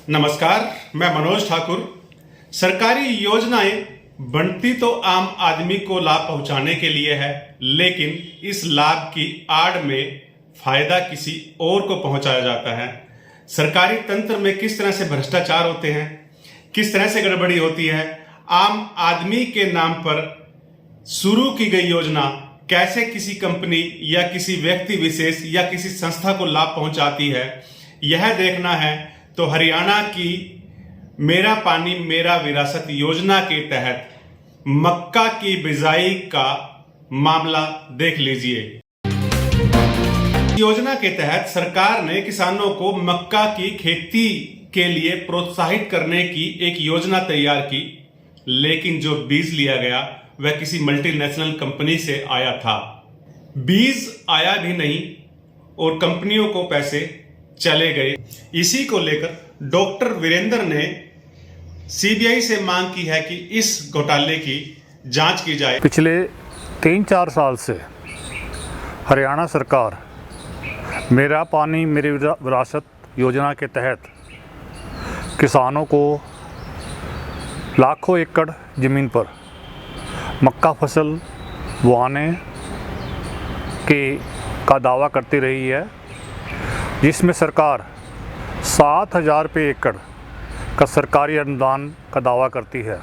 नमस्कार, मैं मनोज ठाकुर। सरकारी योजनाएं बनती तो आम आदमी को लाभ पहुंचाने के लिए है, लेकिन इस लाभ की आड़ में फायदा किसी और को पहुंचाया जाता है। सरकारी तंत्र में किस तरह से भ्रष्टाचार होते हैं, किस तरह से गड़बड़ी होती है, आम आदमी के नाम पर शुरू की गई योजना कैसे किसी कंपनी या किसी व्यक्ति विशेष या किसी संस्था को लाभ पहुंचाती है, यह देखना है तो हरियाणा की मेरा पानी मेरा विरासत योजना के तहत मक्का की बिजाई का मामला देख लीजिए। योजना के तहत सरकार ने किसानों को मक्का की खेती के लिए प्रोत्साहित करने की एक योजना तैयार की, लेकिन जो बीज लिया गया वह किसी मल्टीनेशनल कंपनी से आया था। बीज आया भी नहीं और कंपनियों को पैसे चले गए। इसी को लेकर डॉक्टर वीरेंद्र ने सीबीआई से मांग की है कि इस घोटाले की जांच की जाए। पिछले 3-4 साल से हरियाणा सरकार मेरा पानी मेरी विरासत योजना के तहत किसानों को लाखों एकड़ ज़मीन पर मक्का फसल बोआने का दावा करती रही है, जिसमें सरकार 7,000 रुपये एकड़ का सरकारी अनुदान का दावा करती है,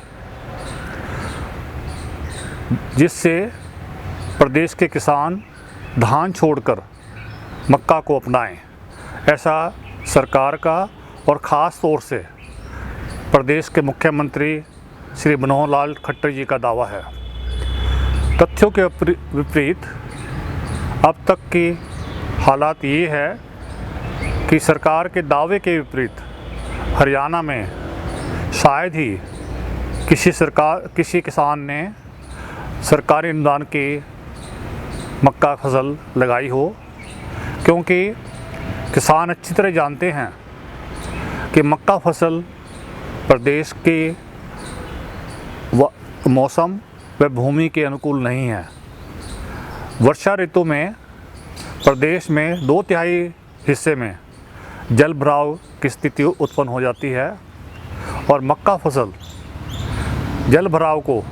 जिससे प्रदेश के किसान धान छोड़कर मक्का को अपनाएं। ऐसा सरकार का और ख़ास तौर से प्रदेश के मुख्यमंत्री श्री मनोहर लाल खट्टर जी का दावा है। तथ्यों के विपरीत अब तक की हालात ये है कि सरकार के दावे के विपरीत हरियाणा में शायद ही किसी किसान ने सरकारी अनुदान की मक्का फसल लगाई हो, क्योंकि किसान अच्छी तरह जानते हैं कि मक्का फसल प्रदेश के मौसम व भूमि के अनुकूल नहीं है। वर्षा ऋतु में प्रदेश में 2/3 हिस्से में जल भराव की स्थिति उत्पन्न हो जाती है और मक्का फसल जल भराव को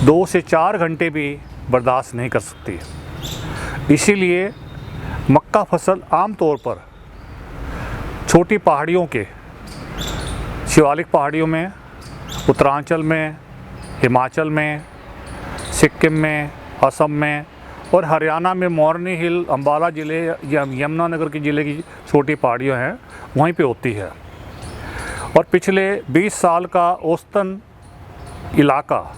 2 से 4 घंटे भी बर्दाश्त नहीं कर सकती। इसीलिए मक्का फसल आमतौर पर छोटी पहाड़ियों के शिवालिक पहाड़ियों में, उत्तरांचल में, हिमाचल में, सिक्किम में, असम में और हरियाणा में मोरनी हिल, अम्बाला ज़िले या यमुनानगर के ज़िले की छोटी पहाड़ियाँ हैं, वहीं पे होती है। और पिछले 20 साल का औसतन इलाका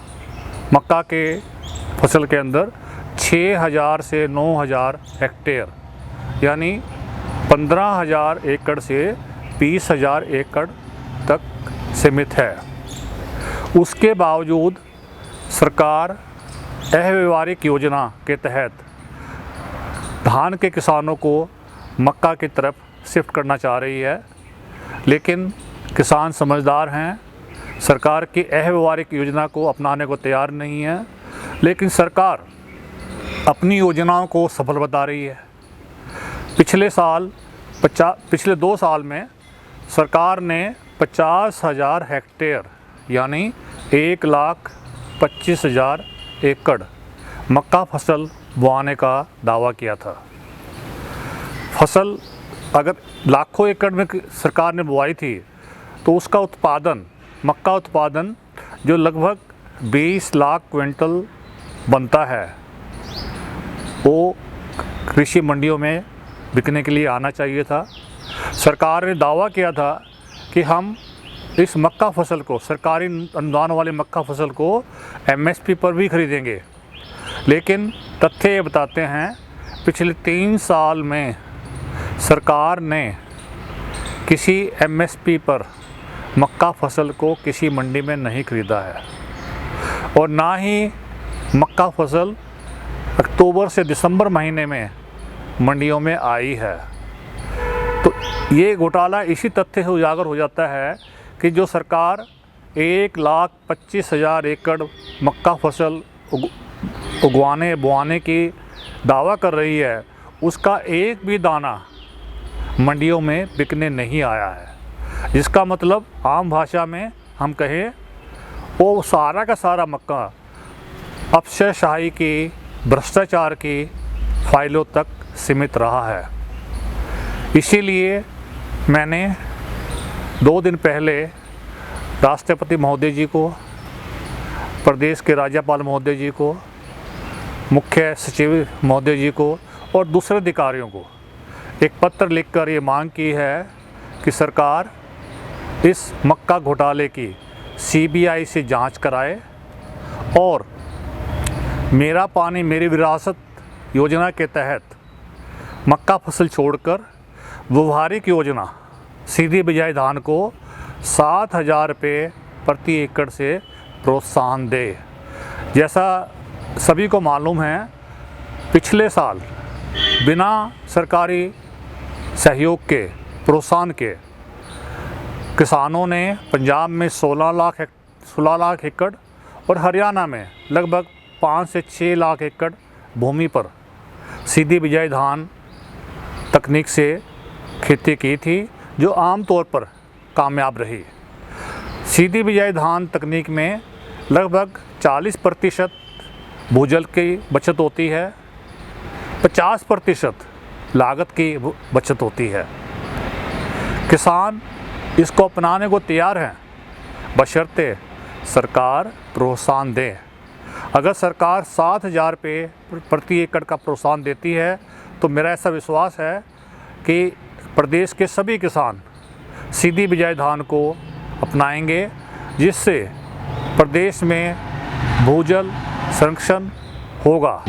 मक्का के फसल के अंदर 6,000 से 9,000 हेक्टेयर यानी 15,000 एकड़ से 20,000 एकड़ तक सीमित है। उसके बावजूद सरकार अव्यवहारिक योजना के तहत धान के किसानों को मक्का की तरफ शिफ्ट करना चाह रही है, लेकिन किसान समझदार हैं, सरकार की अव्यवहारिक योजना को अपनाने को तैयार नहीं है। लेकिन सरकार अपनी योजनाओं को सफल बता रही है। पिछले 2 साल में सरकार ने 50,000 हेक्टेयर यानी 1,25,000 एकड़ मक्का फसल बोआने का दावा किया था। फसल अगर लाखों एकड़ में सरकार ने बोआई थी तो उसका उत्पादन, मक्का उत्पादन जो लगभग 20 लाख क्विंटल बनता है, वो कृषि मंडियों में बिकने के लिए आना चाहिए था। सरकार ने दावा किया था कि हम इस मक्का फसल को, सरकारी अनुदान वाले मक्का फसल को एमएसपी पर भी खरीदेंगे, लेकिन तथ्य ये बताते हैं पिछले 3 साल में सरकार ने किसी एमएसपी पर मक्का फसल को किसी मंडी में नहीं खरीदा है और ना ही मक्का फसल अक्टूबर से दिसंबर महीने में मंडियों में आई है। तो ये घोटाला इसी तथ्य से उजागर हो जाता है कि जो सरकार 1,25,000 एकड़ मक्का फसल बोआने की दावा कर रही है, उसका एक भी दाना मंडियों में बिकने नहीं आया है। जिसका मतलब आम भाषा में हम कहें वो सारा का सारा मक्का अफसरशाही की, भ्रष्टाचार की फाइलों तक सीमित रहा है। इसीलिए मैंने 2 दिन पहले राष्ट्रपति महोदय जी को, प्रदेश के राज्यपाल महोदय जी को, मुख्य सचिव महोदय जी को और दूसरे अधिकारियों को एक पत्र लिखकर ये मांग की है कि सरकार इस मक्का घोटाले की सीबीआई से जांच कराए और मेरा पानी मेरी विरासत योजना के तहत मक्का फसल छोड़कर व्यवहारिक योजना सीधी बिजाई धान को 7,000 रुपये प्रति एकड़ से प्रोत्साहन दे। जैसा सभी को मालूम है, पिछले साल बिना सरकारी सहयोग के, प्रोत्साहन के, किसानों ने पंजाब में 16 लाख एकड़ और हरियाणा में लगभग 5 से 6 लाख एकड़ भूमि पर सीधी बिजाई धान तकनीक से खेती की थी, जो आम तौर पर कामयाब रही। सीधी बिजाई धान तकनीक में लगभग 40% भूजल की बचत होती है, 50% लागत की बचत होती है। किसान इसको अपनाने को तैयार हैं, बशर्ते सरकार प्रोत्साहन दे। अगर सरकार 7,000 रुपये प्रति एकड़ का प्रोत्साहन देती है तो मेरा ऐसा विश्वास है कि प्रदेश के सभी किसान सीधी बिजाई धान को अपनाएंगे, जिससे प्रदेश में भूजल संरक्षण होगा।